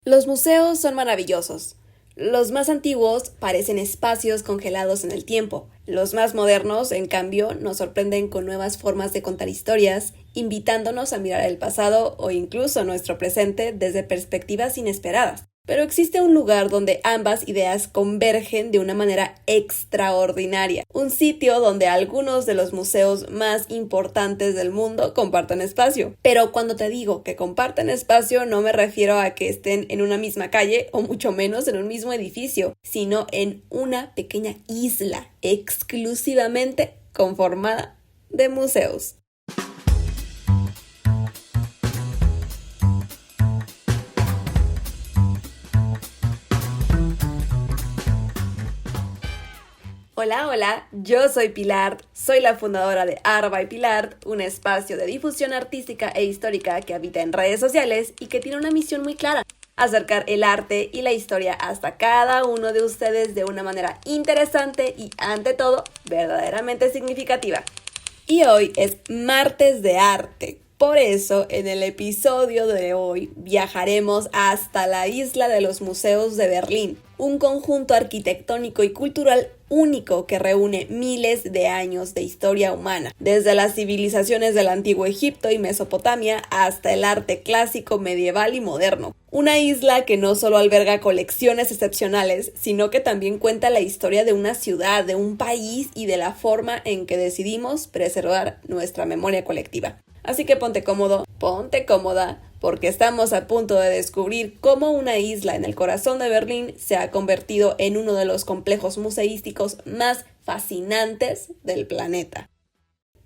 Los museos son maravillosos. Los más antiguos parecen espacios congelados en el tiempo. Los más modernos, en cambio, nos sorprenden con nuevas formas de contar historias, invitándonos a mirar el pasado o incluso nuestro presente desde perspectivas inesperadas. Pero existe un lugar donde ambas ideas convergen de una manera extraordinaria. Un sitio donde algunos de los museos más importantes del mundo comparten espacio. Pero cuando te digo que comparten espacio, no me refiero a que estén en una misma calle o mucho menos en un mismo edificio, sino en una pequeña isla exclusivamente conformada de museos. Hola, yo soy Pilar, soy la fundadora de Art by Pilar, un espacio de difusión artística e histórica que habita en redes sociales y que tiene una misión muy clara: acercar el arte y la historia hasta cada uno de ustedes de una manera interesante y, ante todo, verdaderamente significativa. Y hoy es martes de arte. Por eso, en el episodio de hoy viajaremos hasta la Isla de los Museos de Berlín, un conjunto arquitectónico y cultural único que reúne miles de años de historia humana, desde las civilizaciones del antiguo Egipto y Mesopotamia hasta el arte clásico, medieval y moderno. Una isla que no solo alberga colecciones excepcionales, sino que también cuenta la historia de una ciudad, de un país y de la forma en que decidimos preservar nuestra memoria colectiva. Así que ponte cómodo, ponte cómoda, porque estamos a punto de descubrir cómo una isla en el corazón de Berlín se ha convertido en uno de los complejos museísticos más fascinantes del planeta.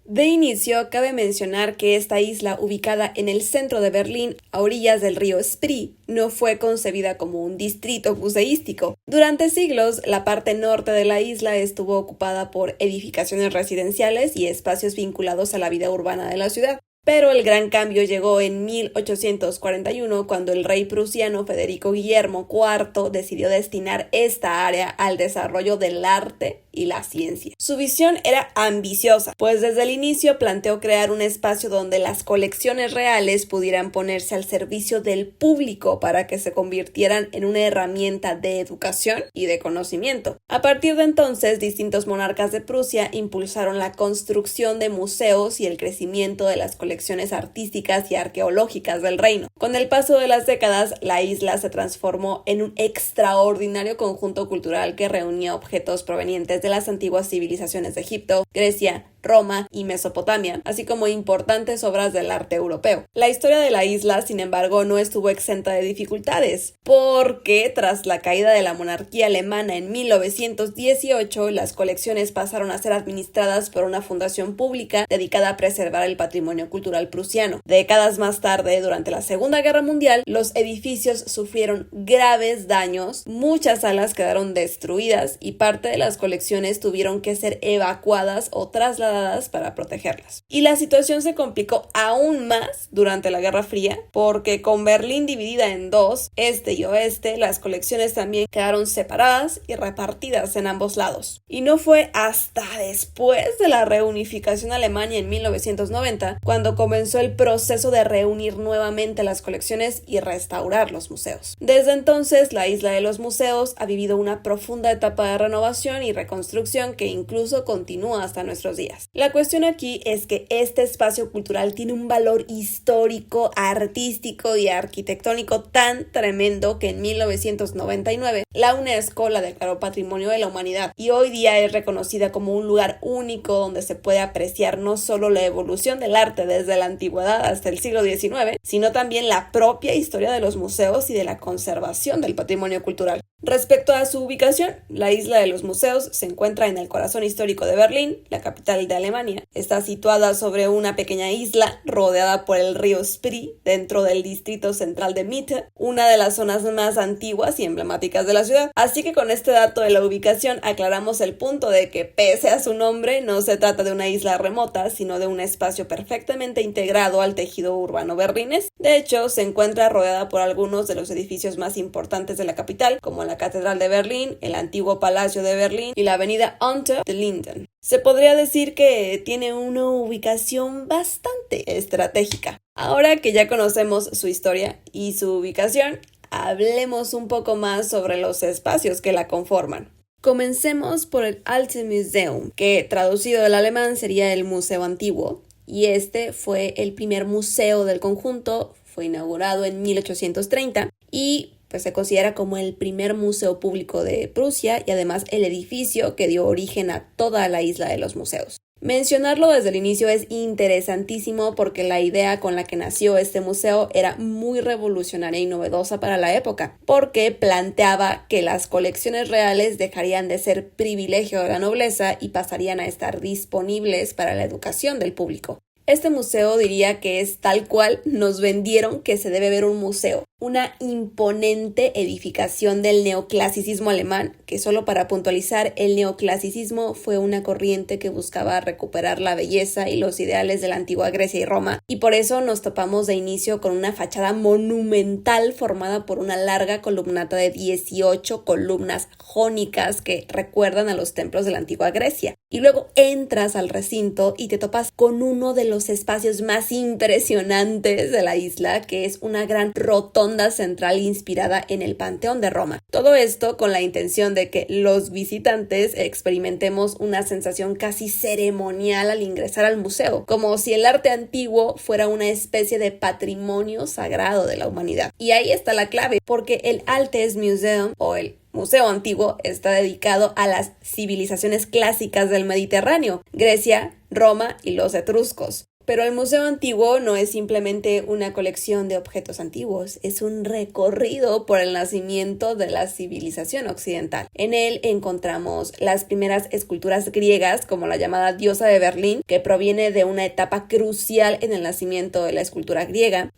De inicio, cabe mencionar que esta isla, ubicada en el centro de Berlín, a orillas del río Spree, no fue concebida como un distrito museístico. Durante siglos, la parte norte de la isla estuvo ocupada por edificaciones residenciales y espacios vinculados a la vida urbana de la ciudad. Pero el gran cambio llegó en 1841, cuando el rey prusiano Federico Guillermo IV decidió destinar esta área al desarrollo del arte y la ciencia. Su visión era ambiciosa, pues desde el inicio planteó crear un espacio donde las colecciones reales pudieran ponerse al servicio del público para que se convirtieran en una herramienta de educación y de conocimiento. A partir de entonces, distintos monarcas de Prusia impulsaron la construcción de museos y el crecimiento de las colecciones artísticas y arqueológicas del reino. Con el paso de las décadas, la isla se transformó en un extraordinario conjunto cultural que reunía objetos provenientes de las antiguas civilizaciones de Egipto, Grecia, Roma y Mesopotamia, así como importantes obras del arte europeo. La historia de la isla, sin embargo, no estuvo exenta de dificultades, porque tras la caída de la monarquía alemana en 1918, las colecciones pasaron a ser administradas por una fundación pública dedicada a preservar el patrimonio cultural prusiano. Décadas más tarde, durante la Segunda Guerra Mundial, los edificios sufrieron graves daños, muchas salas quedaron destruidas y parte de las colecciones tuvieron que ser evacuadas o trasladadas para protegerlas. Y la situación se complicó aún más durante la Guerra Fría, porque con Berlín dividida en dos, este y oeste, las colecciones también quedaron separadas y repartidas en ambos lados. Y no fue hasta después de la reunificación alemana en 1990 cuando comenzó el proceso de reunir nuevamente las colecciones y restaurar los museos. Desde entonces, la Isla de los Museos ha vivido una profunda etapa de renovación y reconstrucción que incluso continúa hasta nuestros días. La cuestión aquí es que este espacio cultural tiene un valor histórico, artístico y arquitectónico tan tremendo que en 1999 la UNESCO la declaró Patrimonio de la Humanidad y hoy día es reconocida como un lugar único donde se puede apreciar no solo la evolución del arte desde la antigüedad hasta el siglo XIX, sino también la propia historia de los museos y de la conservación del patrimonio cultural. Respecto a su ubicación, la Isla de los Museos se encuentra en el corazón histórico de Berlín, la capital de Alemania. Está situada sobre una pequeña isla rodeada por el río Spree, dentro del distrito central de Mitte, una de las zonas más antiguas y emblemáticas de la ciudad. Así que con este dato de la ubicación aclaramos el punto de que, pese a su nombre, no se trata de una isla remota, sino de un espacio perfectamente integrado al tejido urbano berlinés. De hecho, se encuentra rodeada por algunos de los edificios más importantes de la capital, como la Catedral de Berlín, el antiguo Palacio de Berlín y la avenida Unter den Linden. Se podría decir que tiene una ubicación bastante estratégica. Ahora que ya conocemos su historia y su ubicación, hablemos un poco más sobre los espacios que la conforman. Comencemos por el Alte Museum, que traducido del alemán sería el Museo Antiguo, y este fue el primer museo del conjunto, fue inaugurado en 1830 y pues se considera como el primer museo público de Prusia y además el edificio que dio origen a toda la isla de los museos. Mencionarlo desde el inicio es interesantísimo porque la idea con la que nació este museo era muy revolucionaria y novedosa para la época, porque planteaba que las colecciones reales dejarían de ser privilegio de la nobleza y pasarían a estar disponibles para la educación del público. Este museo diría que es tal cual nos vendieron que se debe ver un museo, una imponente edificación del neoclasicismo alemán, que solo para puntualizar, el neoclasicismo fue una corriente que buscaba recuperar la belleza y los ideales de la antigua Grecia y Roma, y por eso nos topamos de inicio con una fachada monumental formada por una larga columnata de 18 columnas jónicas que recuerdan a los templos de la antigua Grecia. Y luego entras al recinto y te topas con uno de los espacios más impresionantes de la isla, que es una gran rotonda central inspirada en el Panteón de Roma. Todo esto con la intención de que los visitantes experimentemos una sensación casi ceremonial al ingresar al museo, como si el arte antiguo fuera una especie de patrimonio sagrado de la humanidad. Y ahí está la clave, porque el Altes Museum o el Museo Antiguo está dedicado a las civilizaciones clásicas del Mediterráneo, Grecia, Roma y los etruscos. Pero el Museo Antiguo no es simplemente una colección de objetos antiguos, es un recorrido por el nacimiento de la civilización occidental. En él encontramos las primeras esculturas griegas, como la llamada diosa de Berlín, que proviene de una etapa crucial en el nacimiento de la escultura griega.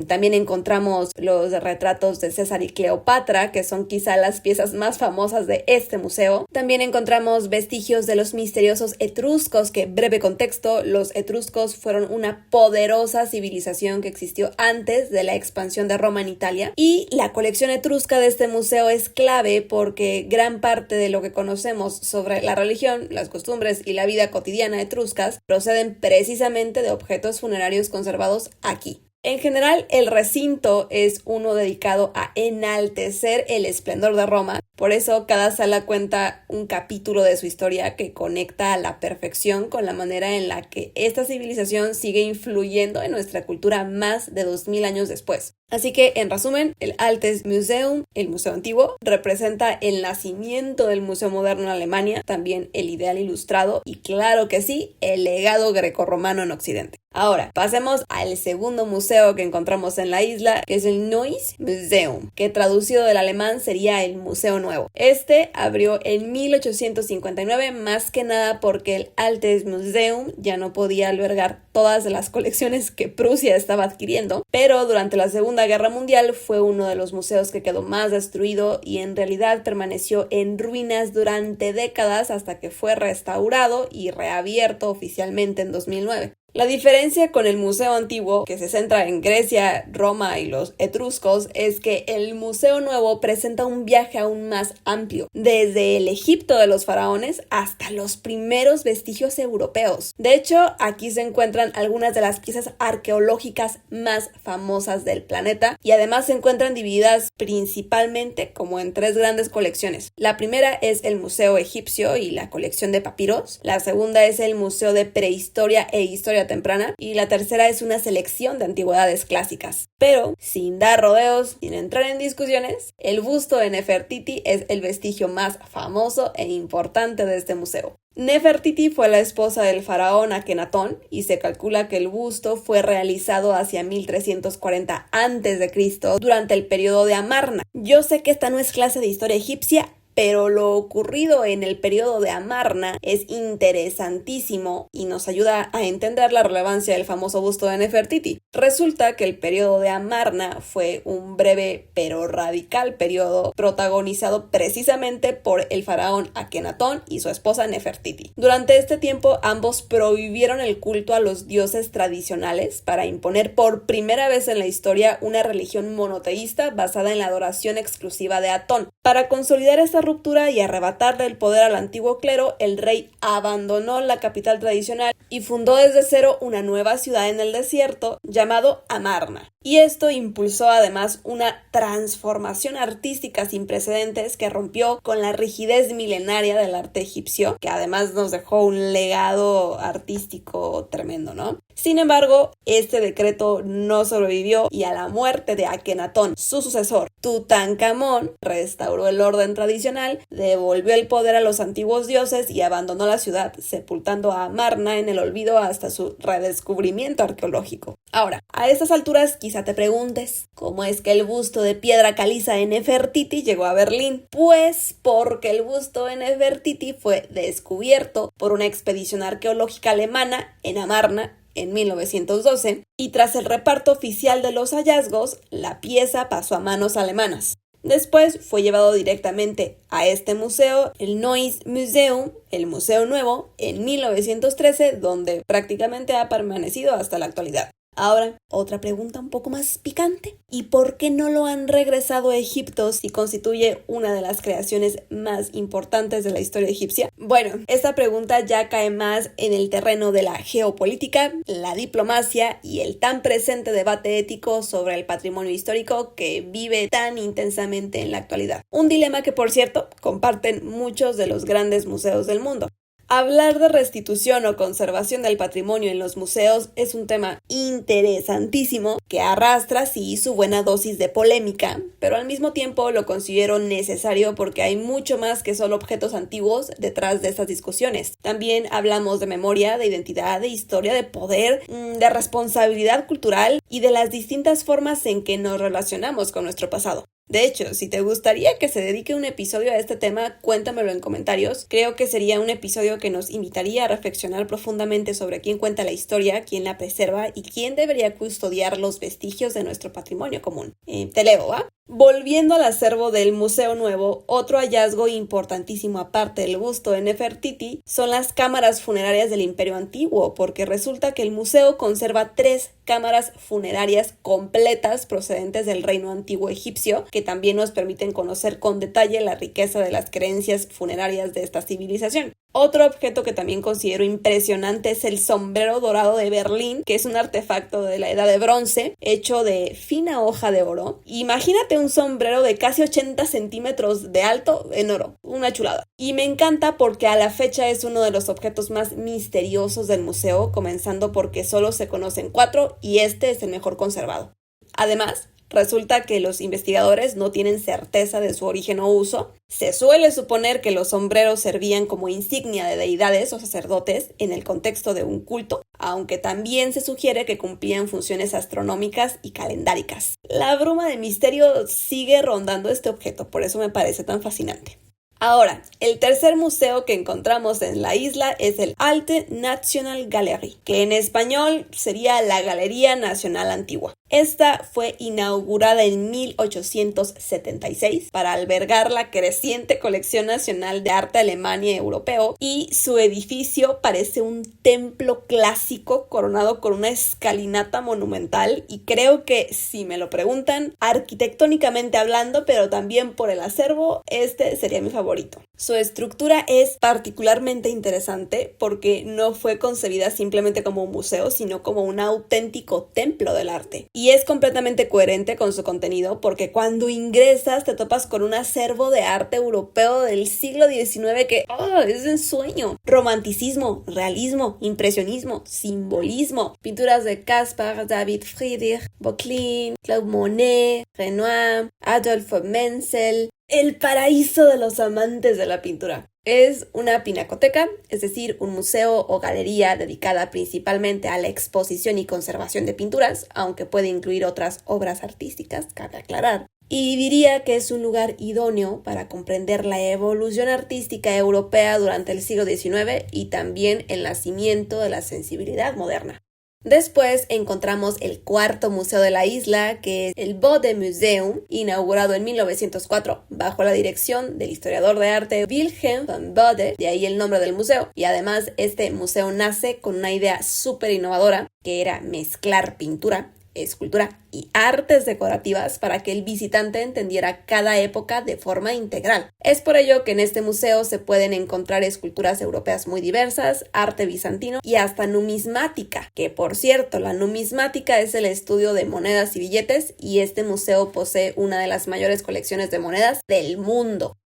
También encontramos los retratos de César y Cleopatra, que son quizá las piezas más famosas de este museo. También encontramos vestigios de los misteriosos etruscos, que, breve contexto, los etruscos fueron una poderosa civilización que existió antes de la expansión de Roma en Italia, y la colección etrusca de este museo es clave porque gran parte de lo que conocemos sobre la religión, las costumbres y la vida cotidiana etruscas proceden precisamente de objetos funerarios conservados aquí. En general, el recinto es uno dedicado a enaltecer el esplendor de Roma. Por eso, cada sala cuenta un capítulo de su historia que conecta a la perfección con la manera en la que esta civilización sigue influyendo en nuestra cultura más de 2000 años después. Así que, en resumen, el Altes Museum, el Museo Antiguo, representa el nacimiento del Museo Moderno en Alemania, también el ideal ilustrado y, claro que sí, el legado grecorromano en Occidente. Ahora, pasemos al segundo museo que encontramos en la isla, que es el Neues Museum, que traducido del alemán sería el Museo Nuevo. Este abrió en 1859, más que nada porque el Altes Museum ya no podía albergar todas las colecciones que Prusia estaba adquiriendo, pero durante la Segunda Guerra Mundial fue uno de los museos que quedó más destruido y en realidad permaneció en ruinas durante décadas hasta que fue restaurado y reabierto oficialmente en 2009. La diferencia con el Museo Antiguo, que se centra en Grecia, Roma y los etruscos, es que el Museo Nuevo presenta un viaje aún más amplio, desde el Egipto de los faraones hasta los primeros vestigios europeos. De hecho, aquí se encuentran algunas de las piezas arqueológicas más famosas del planeta y además se encuentran divididas principalmente como en tres grandes colecciones. La primera es el Museo Egipcio y la colección de papiros, la segunda es el Museo de Prehistoria e Historia Temprana y la tercera es una selección de antigüedades clásicas. Pero, sin dar rodeos, sin entrar en discusiones, el busto de Nefertiti es el vestigio más famoso e importante de este museo. Nefertiti fue la esposa del faraón Akenatón y se calcula que el busto fue realizado hacia 1340 a.C. durante el periodo de Amarna. Yo sé que esta no es clase de historia egipcia, pero lo ocurrido en el periodo de Amarna es interesantísimo y nos ayuda a entender la relevancia del famoso busto de Nefertiti. Resulta que el periodo de Amarna fue un breve pero radical periodo protagonizado precisamente por el faraón Akenatón y su esposa Nefertiti. Durante este tiempo ambos prohibieron el culto a los dioses tradicionales para imponer por primera vez en la historia una religión monoteísta basada en la adoración exclusiva de Atón. Para consolidar esta ruptura y arrebatarle el poder al antiguo clero, el rey abandonó la capital tradicional y fundó desde cero una nueva ciudad en el desierto llamado Amarna. Y esto impulsó además una transformación artística sin precedentes que rompió con la rigidez milenaria del arte egipcio, que además nos dejó un legado artístico tremendo, ¿no? Sin embargo, este decreto no sobrevivió y a la muerte de Akenatón, su sucesor, Tutankamón, restauró el orden tradicional, devolvió el poder a los antiguos dioses y abandonó la ciudad, sepultando a Amarna en el olvido hasta su redescubrimiento arqueológico. Ahora, a estas alturas quizá te preguntes, ¿cómo es que el busto de piedra caliza de Nefertiti llegó a Berlín? Pues porque el busto de Nefertiti fue descubierto por una expedición arqueológica alemana en Amarna en 1912, y tras el reparto oficial de los hallazgos, la pieza pasó a manos alemanas. Después fue llevado directamente a este museo, el Neues Museum, el Museo Nuevo, en 1913, donde prácticamente ha permanecido hasta la actualidad. Ahora, otra pregunta un poco más picante. ¿Y por qué no lo han regresado a Egipto si constituye una de las creaciones más importantes de la historia egipcia? Bueno, esta pregunta ya cae más en el terreno de la geopolítica, la diplomacia y el tan presente debate ético sobre el patrimonio histórico que vive tan intensamente en la actualidad. Un dilema que, por cierto, comparten muchos de los grandes museos del mundo. Hablar de restitución o conservación del patrimonio en los museos es un tema interesantísimo que arrastra sí su buena dosis de polémica, pero al mismo tiempo lo considero necesario porque hay mucho más que solo objetos antiguos detrás de estas discusiones. También hablamos de memoria, de identidad, de historia, de poder, de responsabilidad cultural y de las distintas formas en que nos relacionamos con nuestro pasado. De hecho, si te gustaría que se dedique un episodio a este tema, cuéntamelo en comentarios. Creo que sería un episodio que nos invitaría a reflexionar profundamente sobre quién cuenta la historia, quién la preserva y quién debería custodiar los vestigios de nuestro patrimonio común. Te leo, ¿va? Volviendo al acervo del Museo Nuevo, otro hallazgo importantísimo aparte del busto de Nefertiti son las cámaras funerarias del Imperio Antiguo, porque resulta que el museo conserva 3 cámaras funerarias completas procedentes del reino antiguo egipcio, que también nos permiten conocer con detalle la riqueza de las creencias funerarias de esta civilización. Otro objeto que también considero impresionante es el sombrero dorado de Berlín, que es un artefacto de la Edad de Bronce, hecho de fina hoja de oro. Imagínate un sombrero de casi 80 centímetros de alto en oro, una chulada. Y me encanta porque a la fecha es uno de los objetos más misteriosos del museo, comenzando porque solo se conocen 4 y este es el mejor conservado. Además, resulta que los investigadores no tienen certeza de su origen o uso. Se suele suponer que los sombreros servían como insignia de deidades o sacerdotes en el contexto de un culto, aunque también se sugiere que cumplían funciones astronómicas y calendáricas. La bruma de misterio sigue rondando este objeto, por eso me parece tan fascinante. Ahora, el tercer museo que encontramos en la isla es el Alte National Gallery, que en español sería la Galería Nacional Antigua. Esta fue inaugurada en 1876 para albergar la creciente colección nacional de arte alemán y europeo, y su edificio parece un templo clásico coronado con una escalinata monumental, y creo que, si me lo preguntan, arquitectónicamente hablando, pero también por el acervo, este sería mi favorito. Su estructura es particularmente interesante porque no fue concebida simplemente como un museo, sino como un auténtico templo del arte. Y es completamente coherente con su contenido porque cuando ingresas te topas con un acervo de arte europeo del siglo XIX que es un sueño. Romanticismo, realismo, impresionismo, simbolismo, pinturas de Caspar David Friedrich, Boclin, Claude Monet, Renoir, Adolphe Menzel. El paraíso de los amantes de la pintura. Es una pinacoteca, es decir, un museo o galería dedicada principalmente a la exposición y conservación de pinturas, aunque puede incluir otras obras artísticas, cabe aclarar. Y diría que es un lugar idóneo para comprender la evolución artística europea durante el siglo XIX y también el nacimiento de la sensibilidad moderna. Después encontramos el cuarto museo de la isla, que es el Bode Museum, inaugurado en 1904 bajo la dirección del historiador de arte Wilhelm van Bode, de ahí el nombre del museo. Y además este museo nace con una idea súper innovadora, que era mezclar pintura, escultura y artes decorativas para que el visitante entendiera cada época de forma integral. Es por ello que en este museo se pueden encontrar esculturas europeas muy diversas, arte bizantino y hasta numismática, que por cierto, la numismática es el estudio de monedas y billetes y este museo posee una de las mayores colecciones de monedas del mundo.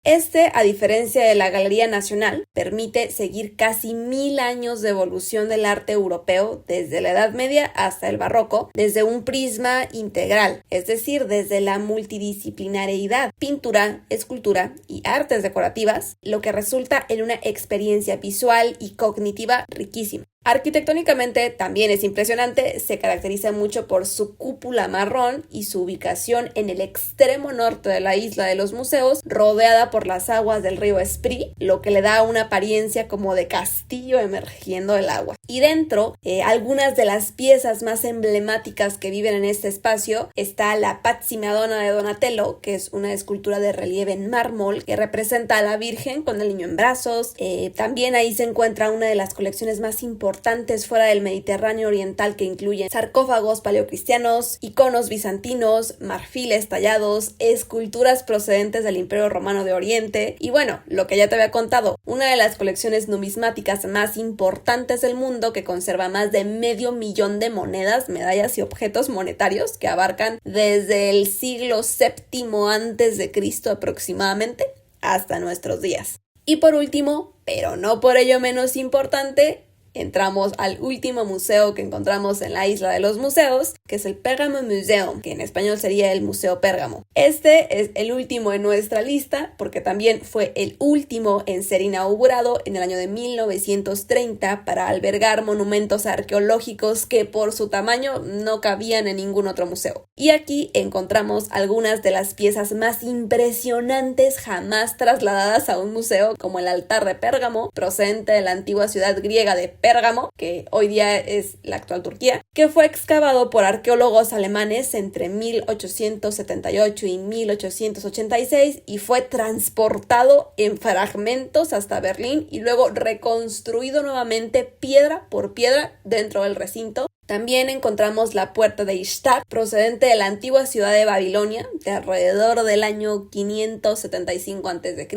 A diferencia de la Galería Nacional, permite seguir casi 1000 años de evolución del arte europeo desde la Edad Media hasta el Barroco, desde un prisma integral, es decir, desde la multidisciplinariedad, pintura, escultura y artes decorativas, lo que resulta en una experiencia visual y cognitiva riquísima. Arquitectónicamente también es impresionante, se caracteriza mucho por su cúpula marrón y su ubicación en el extremo norte de la isla de los museos, rodeada por las aguas del río Esprit, lo que le da una apariencia como de castillo emergiendo del agua. Y dentro, algunas de las piezas más emblemáticas que viven en este espacio está la Pazzi Madonna de Donatello, que es una escultura de relieve en mármol que representa a la Virgen con el niño en brazos. También ahí se encuentra una de las colecciones más importantes fuera del Mediterráneo oriental que incluyen sarcófagos paleocristianos, iconos bizantinos, marfiles tallados, esculturas procedentes del Imperio Romano de Oriente y bueno, lo que ya te había contado, una de las colecciones numismáticas más importantes del mundo que conserva más de 500,000 de monedas, medallas y objetos monetarios que abarcan desde el siglo VII a.C. aproximadamente hasta nuestros días. Y por último, pero no por ello menos importante, entramos al último museo que encontramos en la isla de los museos, que es el Pergamon Museum, que en español sería el Museo Pérgamo. Este es el último en nuestra lista porque también fue el último en ser inaugurado en el año de 1930 para albergar monumentos arqueológicos que por su tamaño no cabían en ningún otro museo. Y aquí encontramos algunas de las piezas más impresionantes jamás trasladadas a un museo, como el altar de Pérgamo, procedente de la antigua ciudad griega de Pérgamo, que hoy día es la actual Turquía, que fue excavado por arqueólogos alemanes entre 1878 y 1886 y fue transportado en fragmentos hasta Berlín y luego reconstruido nuevamente piedra por piedra dentro del recinto. También encontramos la puerta de Ishtar, procedente de la antigua ciudad de Babilonia, de alrededor del año 575 a.C.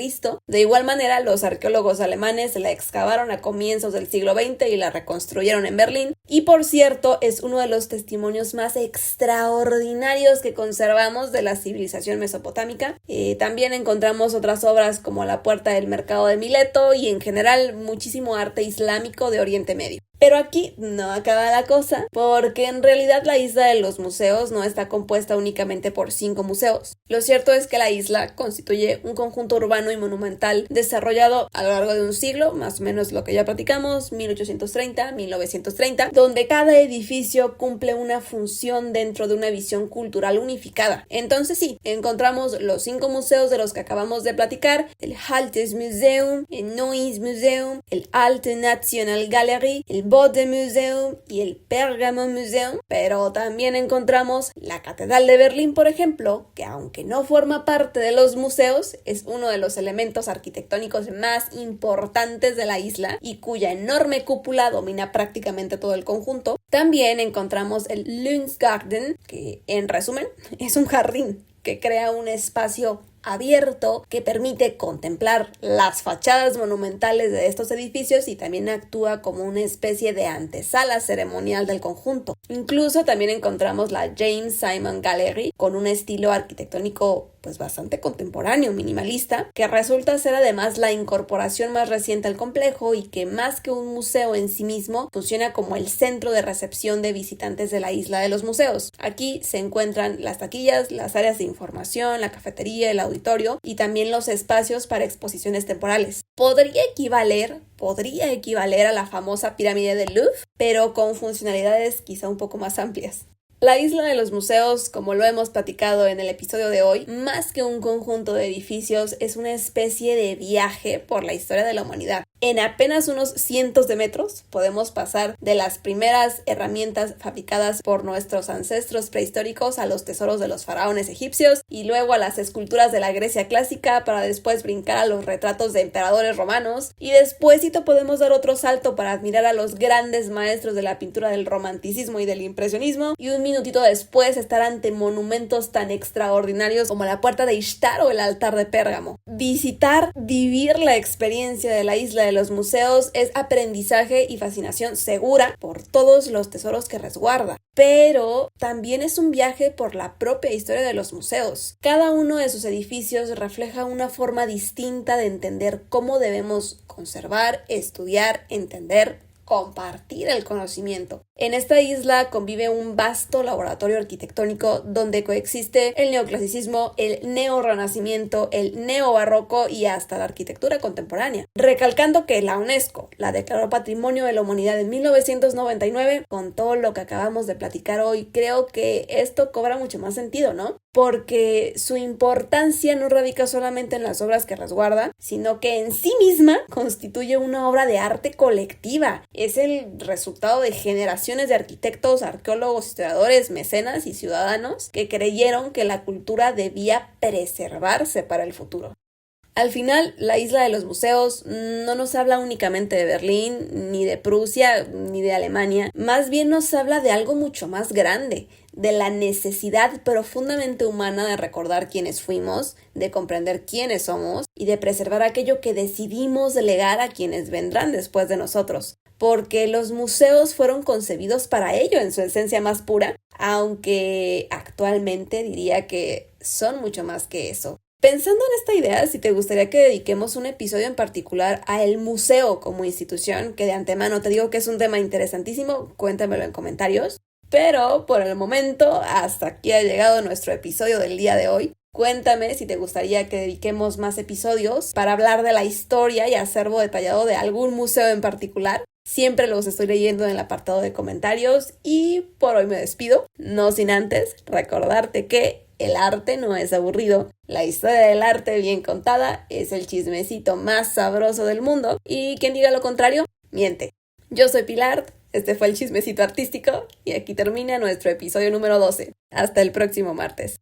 De igual manera, los arqueólogos alemanes la excavaron a comienzos del siglo XX y la reconstruyeron en Berlín. Y por cierto, es uno de los testimonios más extraordinarios que conservamos de la civilización mesopotámica. También encontramos otras obras como la puerta del mercado de Mileto y en general muchísimo arte islámico de Oriente Medio. Pero aquí no acaba la cosa, porque en realidad la isla de los museos no está compuesta únicamente por 5 museos. Lo cierto es que la isla constituye un conjunto urbano y monumental desarrollado a lo largo de un siglo, más o menos lo que ya platicamos, 1830-1930, donde cada edificio cumple una función dentro de una visión cultural unificada. Entonces sí, encontramos los 5 museos de los que acabamos de platicar, el Altes Museum, el Neues Museum, el Alte National Gallery, el Bode Museum y el Pergamon Museum, pero también encontramos la Catedral de Berlín, por ejemplo, que aunque no forma parte de los museos, es uno de los elementos arquitectónicos más importantes de la isla y cuya enorme cúpula domina prácticamente todo el conjunto. También encontramos el Lundsgarten, que en resumen es un jardín que crea un espacio abierto que permite contemplar las fachadas monumentales de estos edificios y también actúa como una especie de antesala ceremonial del conjunto. Incluso también encontramos la James Simon Gallery con un estilo arquitectónico pues bastante contemporáneo, minimalista, que resulta ser además la incorporación más reciente al complejo y que más que un museo en sí mismo funciona como el centro de recepción de visitantes de la isla de los museos. Aquí se encuentran las taquillas, las áreas de información, la cafetería, el auditorio y también los espacios para exposiciones temporales. Podría equivaler a la famosa pirámide del Louvre, pero con funcionalidades quizá un poco más amplias. La isla de los museos, como lo hemos platicado en el episodio de hoy, más que un conjunto de edificios, es una especie de viaje por la historia de la humanidad. En apenas unos cientos de metros podemos pasar de las primeras herramientas fabricadas por nuestros ancestros prehistóricos a los tesoros de los faraones egipcios y luego a las esculturas de la Grecia clásica para después brincar a los retratos de emperadores romanos y despuésito podemos dar otro salto para admirar a los grandes maestros de la pintura del romanticismo y del impresionismo y un minutito después estar ante monumentos tan extraordinarios como la Puerta de Ishtar o el Altar de Pérgamo. Visitar, vivir la experiencia de la isla de los museos es aprendizaje y fascinación segura por todos los tesoros que resguarda, pero también es un viaje por la propia historia de los museos. Cada uno de sus edificios refleja una forma distinta de entender cómo debemos conservar, estudiar, entender, compartir el conocimiento. En esta isla convive un vasto laboratorio arquitectónico donde coexiste el neoclasicismo, el neorrenacimiento, el neobarroco y hasta la arquitectura contemporánea. Recalcando que la UNESCO la declaró Patrimonio de la Humanidad en 1999, con todo lo que acabamos de platicar hoy, creo que esto cobra mucho más sentido, ¿no? Porque su importancia no radica solamente en las obras que resguarda, sino que en sí misma constituye una obra de arte colectiva. Es el resultado de generaciones de arquitectos, arqueólogos, historiadores, mecenas y ciudadanos que creyeron que la cultura debía preservarse para el futuro. Al final, la isla de los museos no nos habla únicamente de Berlín, ni de Prusia, ni de Alemania. Más bien nos habla de algo mucho más grande, de la necesidad profundamente humana de recordar quiénes fuimos, de comprender quiénes somos y de preservar aquello que decidimos legar a quienes vendrán después de nosotros. Porque los museos fueron concebidos para ello en su esencia más pura, aunque actualmente diría que son mucho más que eso. Pensando en esta idea, si te gustaría que dediquemos un episodio en particular a el museo como institución, que de antemano te digo que es un tema interesantísimo, cuéntamelo en comentarios. Pero por el momento, hasta aquí ha llegado nuestro episodio del día de hoy. Cuéntame si te gustaría que dediquemos más episodios para hablar de la historia y acervo detallado de algún museo en particular. Siempre los estoy leyendo en el apartado de comentarios y por hoy me despido, no sin antes recordarte que el arte no es aburrido, la historia del arte bien contada es el chismecito más sabroso del mundo y quien diga lo contrario, miente. Yo soy Pilar, este fue el chismecito artístico y aquí termina nuestro episodio número 12. Hasta el próximo martes.